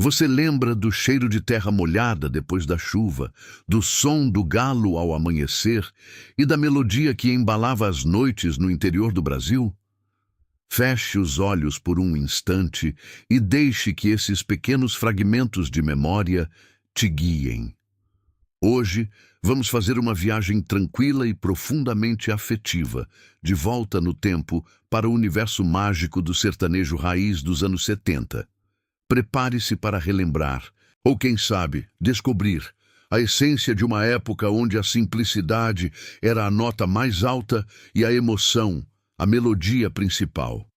Você lembra do cheiro de terra molhada depois da chuva, do som do galo ao amanhecer e da melodia que embalava as noites no interior do Brasil? Feche os olhos por um instante e deixe que esses pequenos fragmentos de memória te guiem. Hoje, vamos fazer uma viagem tranquila e profundamente afetiva, de volta no tempo para o universo mágico do sertanejo raiz dos anos 70. Prepare-se para relembrar, ou quem sabe, descobrir, a essência de uma época onde a simplicidade era a nota mais alta e a emoção, a melodia principal.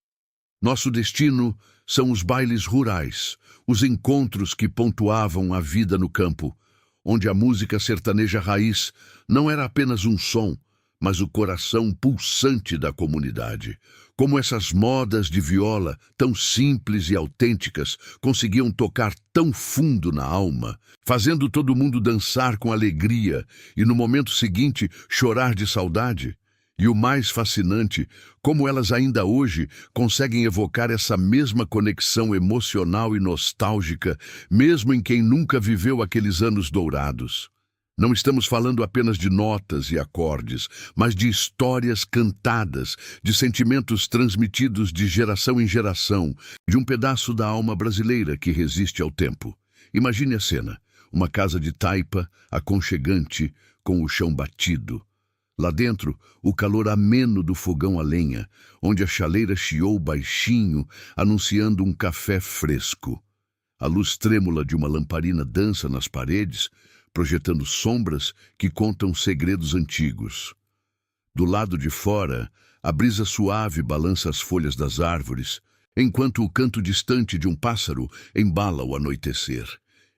Nosso destino são os bailes rurais, os encontros que pontuavam a vida no campo, onde a música sertaneja raiz não era apenas um som, mas o coração pulsante da comunidade. Como essas modas de viola, tão simples e autênticas, conseguiam tocar tão fundo na alma, fazendo todo mundo dançar com alegria e no momento seguinte chorar de saudade. E o mais fascinante, como elas ainda hoje conseguem evocar essa mesma conexão emocional e nostálgica, mesmo em quem nunca viveu aqueles anos dourados. Não estamos falando apenas de notas e acordes, mas de histórias cantadas, de sentimentos transmitidos de geração em geração, de um pedaço da alma brasileira que resiste ao tempo. Imagine a cena, uma casa de taipa, aconchegante, com o chão batido. Lá dentro, o calor ameno do fogão a lenha, onde a chaleira chiou baixinho, anunciando um café fresco. A luz trêmula de uma lamparina dança nas paredes, projetando sombras que contam segredos antigos. Do lado de fora, a brisa suave balança as folhas das árvores, enquanto o canto distante de um pássaro embala o anoitecer.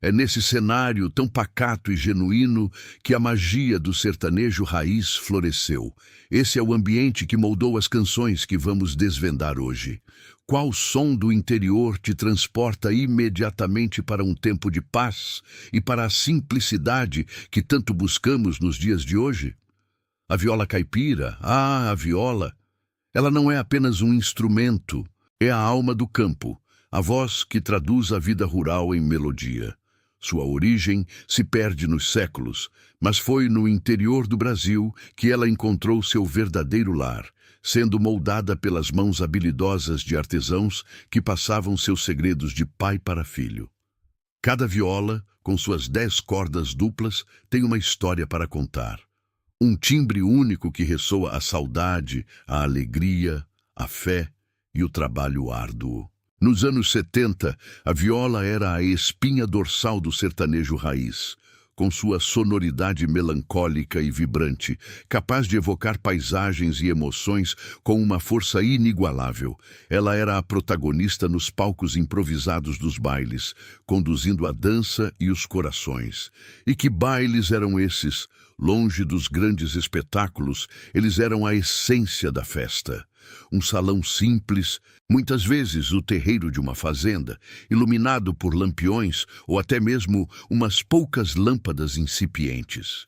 É nesse cenário tão pacato e genuíno que a magia do sertanejo raiz floresceu. Esse é o ambiente que moldou as canções que vamos desvendar hoje. Qual som do interior te transporta imediatamente para um tempo de paz e para a simplicidade que tanto buscamos nos dias de hoje? A viola caipira, a viola, ela não é apenas um instrumento, é a alma do campo, a voz que traduz a vida rural em melodia. Sua origem se perde nos séculos, mas foi no interior do Brasil que ela encontrou seu verdadeiro lar, sendo moldada pelas mãos habilidosas de artesãos que passavam seus segredos de pai para filho. Cada viola, com suas 10 cordas duplas, tem uma história para contar. Um timbre único que ressoa a saudade, a alegria, a fé e o trabalho árduo. Nos anos 70, a viola era a espinha dorsal do sertanejo raiz, com sua sonoridade melancólica e vibrante, capaz de evocar paisagens e emoções com uma força inigualável. Ela era a protagonista nos palcos improvisados dos bailes, conduzindo a dança e os corações. E que bailes eram esses? Longe dos grandes espetáculos, eles eram a essência da festa. Um salão simples, muitas vezes o terreiro de uma fazenda, iluminado por lampiões ou até mesmo umas poucas lâmpadas incipientes.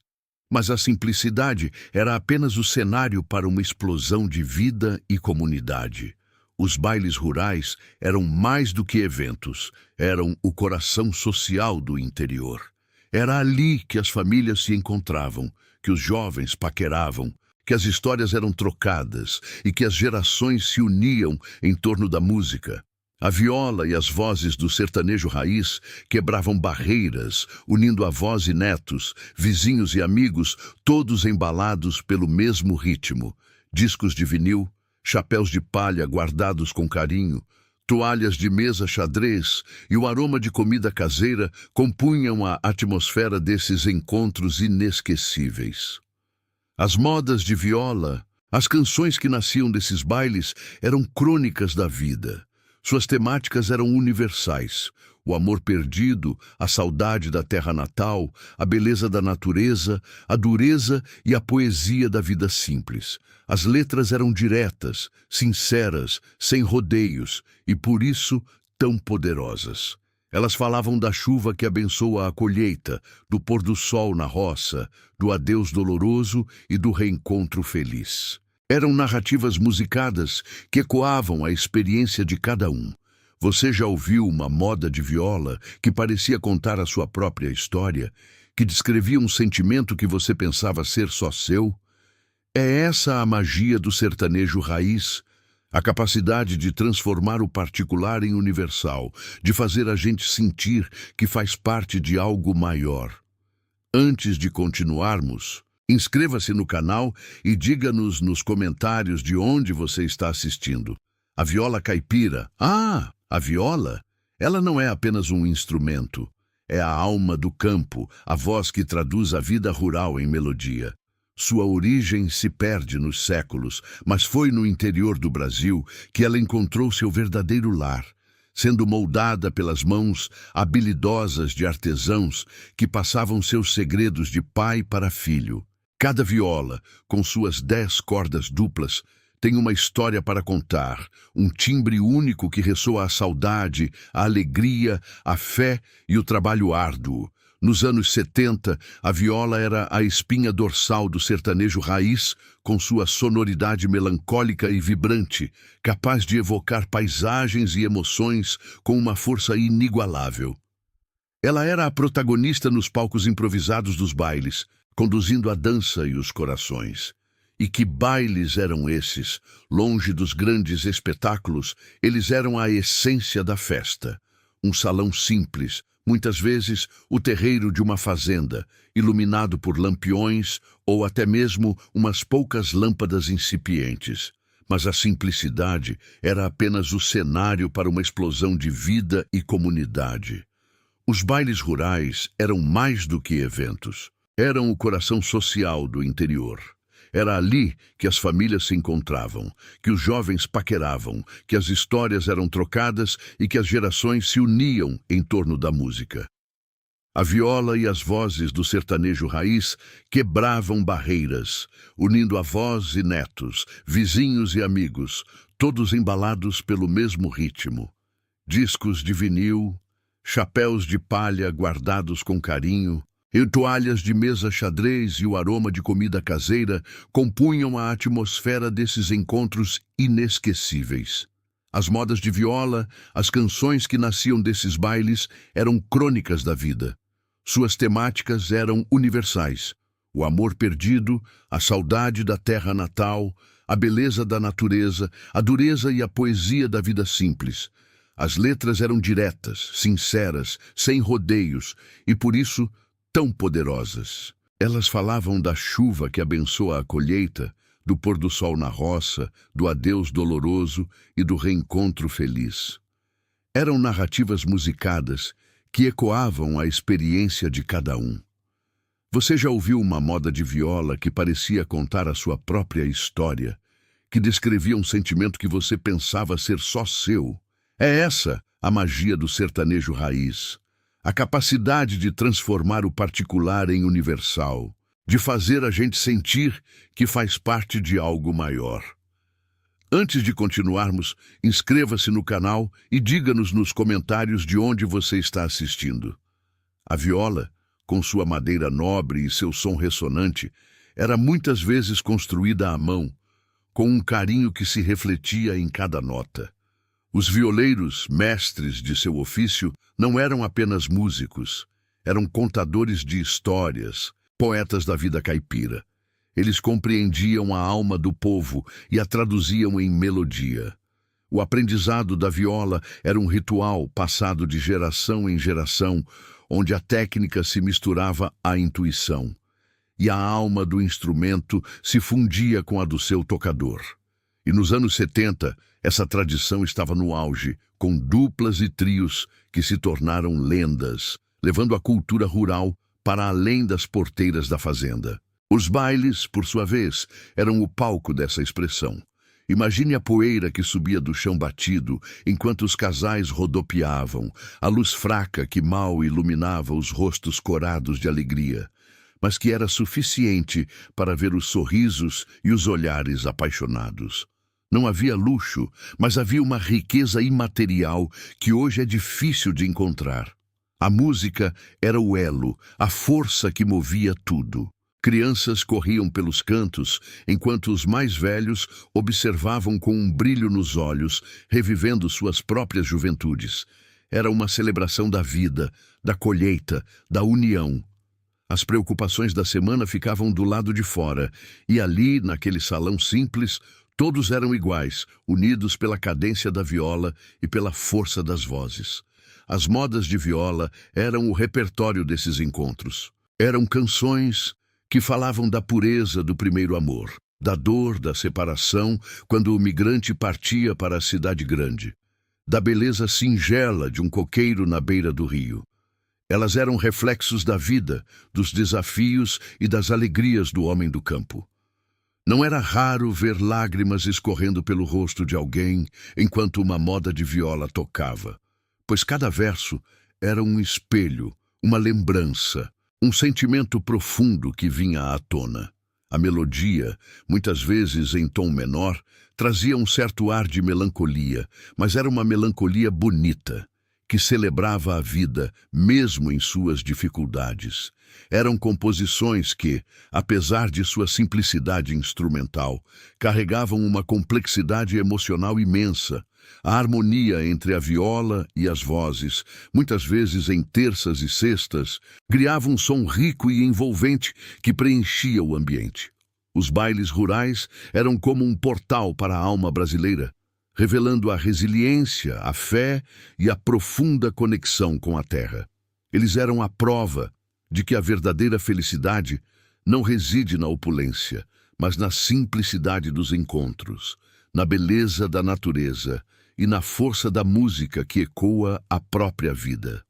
Mas a simplicidade era apenas o cenário para uma explosão de vida e comunidade. Os bailes rurais eram mais do que eventos, eram o coração social do interior. Era ali que as famílias se encontravam, que os jovens paqueravam, que as histórias eram trocadas e que as gerações se uniam em torno da música. A viola e as vozes do sertanejo raiz quebravam barreiras, unindo avós e netos, vizinhos e amigos, todos embalados pelo mesmo ritmo. Discos de vinil, chapéus de palha guardados com carinho, toalhas de mesa xadrez e o aroma de comida caseira compunham a atmosfera desses encontros inesquecíveis. As modas de viola, as canções que nasciam desses bailes eram crônicas da vida. Suas temáticas eram universais. O amor perdido, a saudade da terra natal, a beleza da natureza, a dureza e a poesia da vida simples. As letras eram diretas, sinceras, sem rodeios e, por isso, tão poderosas. Elas falavam da chuva que abençoa a colheita, do pôr do sol na roça, do adeus doloroso e do reencontro feliz. Eram narrativas musicadas que ecoavam a experiência de cada um. Você já ouviu uma moda de viola que parecia contar a sua própria história, que descrevia um sentimento que você pensava ser só seu? É essa a magia do sertanejo raiz, a capacidade de transformar o particular em universal, de fazer a gente sentir que faz parte de algo maior. Antes de continuarmos, inscreva-se no canal e diga-nos nos comentários de onde você está assistindo. A viola caipira. A viola? Ela não é apenas um instrumento. É a alma do campo, a voz que traduz a vida rural em melodia. Sua origem se perde nos séculos, mas foi no interior do Brasil que ela encontrou seu verdadeiro lar, sendo moldada pelas mãos habilidosas de artesãos que passavam seus segredos de pai para filho. Cada viola, com suas 10 cordas duplas, tem uma história para contar, um timbre único que ressoa a saudade, a alegria, a fé e o trabalho árduo. Nos anos 70, a viola era a espinha dorsal do sertanejo raiz, com sua sonoridade melancólica e vibrante, capaz de evocar paisagens e emoções com uma força inigualável. Ela era a protagonista nos palcos improvisados dos bailes, conduzindo a dança e os corações. E que bailes eram esses? Longe dos grandes espetáculos, eles eram a essência da festa. Um salão simples, muitas vezes o terreiro de uma fazenda, iluminado por lampiões ou até mesmo umas poucas lâmpadas incipientes. Mas a simplicidade era apenas o cenário para uma explosão de vida e comunidade. Os bailes rurais eram mais do que eventos. Eram o coração social do interior. Era ali que as famílias se encontravam, que os jovens paqueravam, que as histórias eram trocadas e que as gerações se uniam em torno da música. A viola e as vozes do sertanejo raiz quebravam barreiras, unindo avós e netos, vizinhos e amigos, todos embalados pelo mesmo ritmo. Discos de vinil, chapéus de palha guardados com carinho, e toalhas de mesa xadrez e o aroma de comida caseira compunham a atmosfera desses encontros inesquecíveis. As modas de viola, as canções que nasciam desses bailes eram crônicas da vida. Suas temáticas eram universais: o amor perdido, a saudade da terra natal, a beleza da natureza, a dureza e a poesia da vida simples. As letras eram diretas, sinceras, sem rodeios, e por isso tão poderosas. Elas falavam da chuva que abençoa a colheita, do pôr do sol na roça, do adeus doloroso e do reencontro feliz. Eram narrativas musicadas que ecoavam a experiência de cada um. Você já ouviu uma moda de viola que parecia contar a sua própria história, que descrevia um sentimento que você pensava ser só seu? É essa a magia do sertanejo raiz. A capacidade de transformar o particular em universal, de fazer a gente sentir que faz parte de algo maior. Antes de continuarmos, inscreva-se no canal e diga-nos nos comentários de onde você está assistindo. A viola, com sua madeira nobre e seu som ressonante, era muitas vezes construída à mão, com um carinho que se refletia em cada nota. Os violeiros, mestres de seu ofício, não eram apenas músicos, eram contadores de histórias, poetas da vida caipira. Eles compreendiam a alma do povo e a traduziam em melodia. O aprendizado da viola era um ritual passado de geração em geração, onde a técnica se misturava à intuição, e a alma do instrumento se fundia com a do seu tocador. E nos anos 70, essa tradição estava no auge, com duplas e trios que se tornaram lendas, levando a cultura rural para além das porteiras da fazenda. Os bailes, por sua vez, eram o palco dessa expressão. Imagine a poeira que subia do chão batido enquanto os casais rodopiavam, a luz fraca que mal iluminava os rostos corados de alegria, mas que era suficiente para ver os sorrisos e os olhares apaixonados. Não havia luxo, mas havia uma riqueza imaterial que hoje é difícil de encontrar. A música era o elo, a força que movia tudo. Crianças corriam pelos cantos, enquanto os mais velhos observavam com um brilho nos olhos, revivendo suas próprias juventudes. Era uma celebração da vida, da colheita, da união. As preocupações da semana ficavam do lado de fora, e ali, naquele salão simples, todos eram iguais, unidos pela cadência da viola e pela força das vozes. As modas de viola eram o repertório desses encontros. Eram canções que falavam da pureza do primeiro amor, da dor da separação quando o migrante partia para a cidade grande, da beleza singela de um coqueiro na beira do rio. Elas eram reflexos da vida, dos desafios e das alegrias do homem do campo. Não era raro ver lágrimas escorrendo pelo rosto de alguém enquanto uma moda de viola tocava, pois cada verso era um espelho, uma lembrança, um sentimento profundo que vinha à tona. A melodia, muitas vezes em tom menor, trazia um certo ar de melancolia, mas era uma melancolia bonita, que celebrava a vida, mesmo em suas dificuldades. Eram composições que, apesar de sua simplicidade instrumental, carregavam uma complexidade emocional imensa. A harmonia entre a viola e as vozes, muitas vezes em terças e sextas, criava um som rico e envolvente que preenchia o ambiente. Os bailes rurais eram como um portal para a alma brasileira, revelando a resiliência, a fé e a profunda conexão com a terra. Eles eram a prova de que a verdadeira felicidade não reside na opulência, mas na simplicidade dos encontros, na beleza da natureza e na força da música que ecoa a própria vida.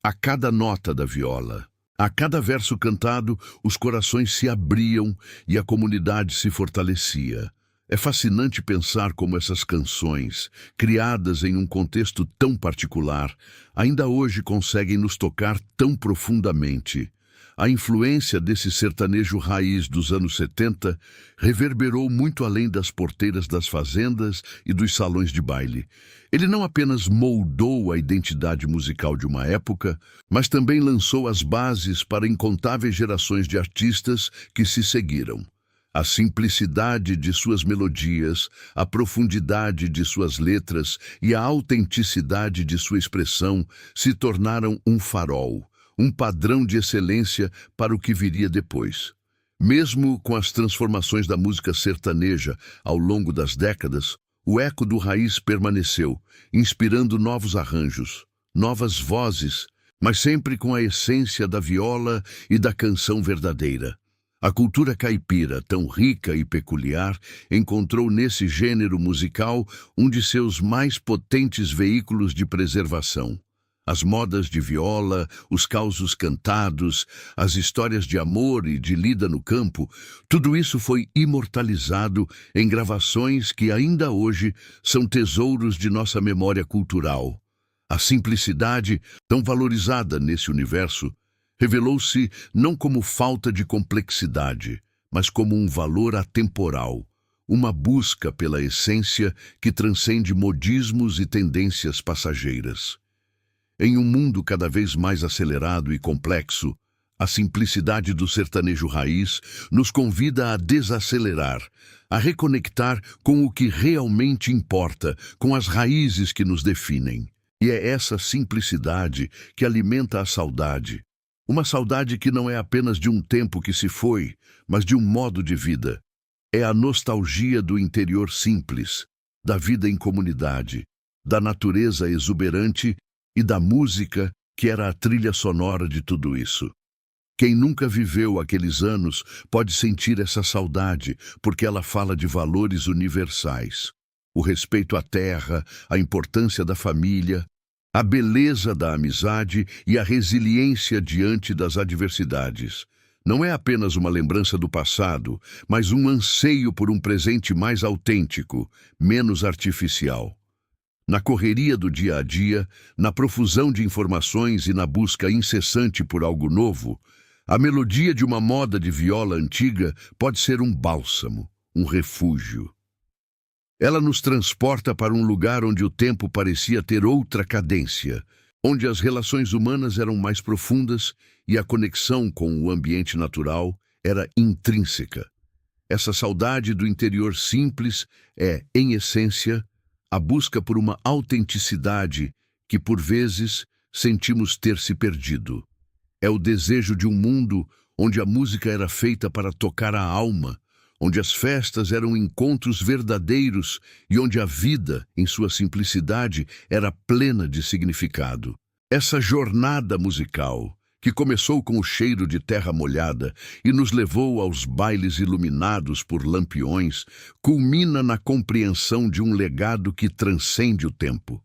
A cada nota da viola, a cada verso cantado, os corações se abriam e a comunidade se fortalecia. É fascinante pensar como essas canções, criadas em um contexto tão particular, ainda hoje conseguem nos tocar tão profundamente. A influência desse sertanejo raiz dos anos 70 reverberou muito além das porteiras das fazendas e dos salões de baile. Ele não apenas moldou a identidade musical de uma época, mas também lançou as bases para incontáveis gerações de artistas que se seguiram. A simplicidade de suas melodias, a profundidade de suas letras e a autenticidade de sua expressão se tornaram um farol, um padrão de excelência para o que viria depois. Mesmo com as transformações da música sertaneja ao longo das décadas, o eco do raiz permaneceu, inspirando novos arranjos, novas vozes, mas sempre com a essência da viola e da canção verdadeira. A cultura caipira, tão rica e peculiar, encontrou nesse gênero musical um de seus mais potentes veículos de preservação. As modas de viola, os causos cantados, as histórias de amor e de lida no campo, tudo isso foi imortalizado em gravações que ainda hoje são tesouros de nossa memória cultural. A simplicidade, tão valorizada nesse universo, revelou-se não como falta de complexidade, mas como um valor atemporal, uma busca pela essência que transcende modismos e tendências passageiras. Em um mundo cada vez mais acelerado e complexo, a simplicidade do sertanejo raiz nos convida a desacelerar, a reconectar com o que realmente importa, com as raízes que nos definem. E é essa simplicidade que alimenta a saudade. Uma saudade que não é apenas de um tempo que se foi, mas de um modo de vida. É a nostalgia do interior simples, da vida em comunidade, da natureza exuberante e da música que era a trilha sonora de tudo isso. Quem nunca viveu aqueles anos pode sentir essa saudade, porque ela fala de valores universais. O respeito à terra, a importância da família, a beleza da amizade e a resiliência diante das adversidades. Não é apenas uma lembrança do passado, mas um anseio por um presente mais autêntico, menos artificial. Na correria do dia a dia, na profusão de informações e na busca incessante por algo novo, a melodia de uma moda de viola antiga pode ser um bálsamo, um refúgio. Ela nos transporta para um lugar onde o tempo parecia ter outra cadência, onde as relações humanas eram mais profundas e a conexão com o ambiente natural era intrínseca. Essa saudade do interior simples é, em essência, a busca por uma autenticidade que, por vezes, sentimos ter se perdido. É o desejo de um mundo onde a música era feita para tocar a alma, onde as festas eram encontros verdadeiros e onde a vida, em sua simplicidade, era plena de significado. Essa jornada musical, que começou com o cheiro de terra molhada e nos levou aos bailes iluminados por lampiões, culmina na compreensão de um legado que transcende o tempo.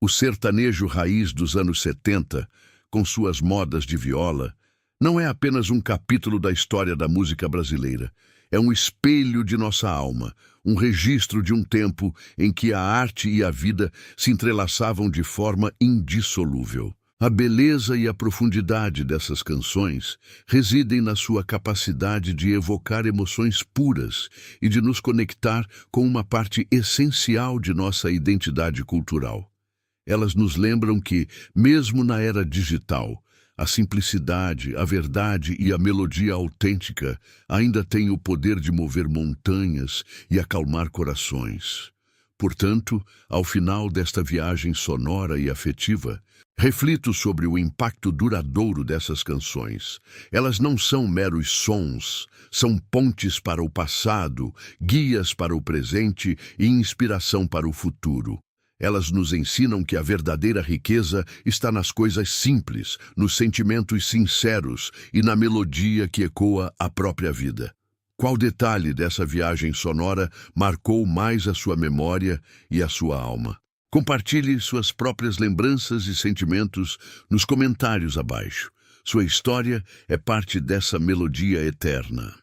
O sertanejo raiz dos anos 70, com suas modas de viola, não é apenas um capítulo da história da música brasileira. É um espelho de nossa alma, um registro de um tempo em que a arte e a vida se entrelaçavam de forma indissolúvel. A beleza e a profundidade dessas canções residem na sua capacidade de evocar emoções puras e de nos conectar com uma parte essencial de nossa identidade cultural. Elas nos lembram que, mesmo na era digital, a simplicidade, a verdade e a melodia autêntica ainda têm o poder de mover montanhas e acalmar corações. Portanto, ao final desta viagem sonora e afetiva, reflito sobre o impacto duradouro dessas canções. Elas não são meros sons, são pontes para o passado, guias para o presente e inspiração para o futuro. Elas nos ensinam que a verdadeira riqueza está nas coisas simples, nos sentimentos sinceros e na melodia que ecoa a própria vida. Qual detalhe dessa viagem sonora marcou mais a sua memória e a sua alma? Compartilhe suas próprias lembranças e sentimentos nos comentários abaixo. Sua história é parte dessa melodia eterna.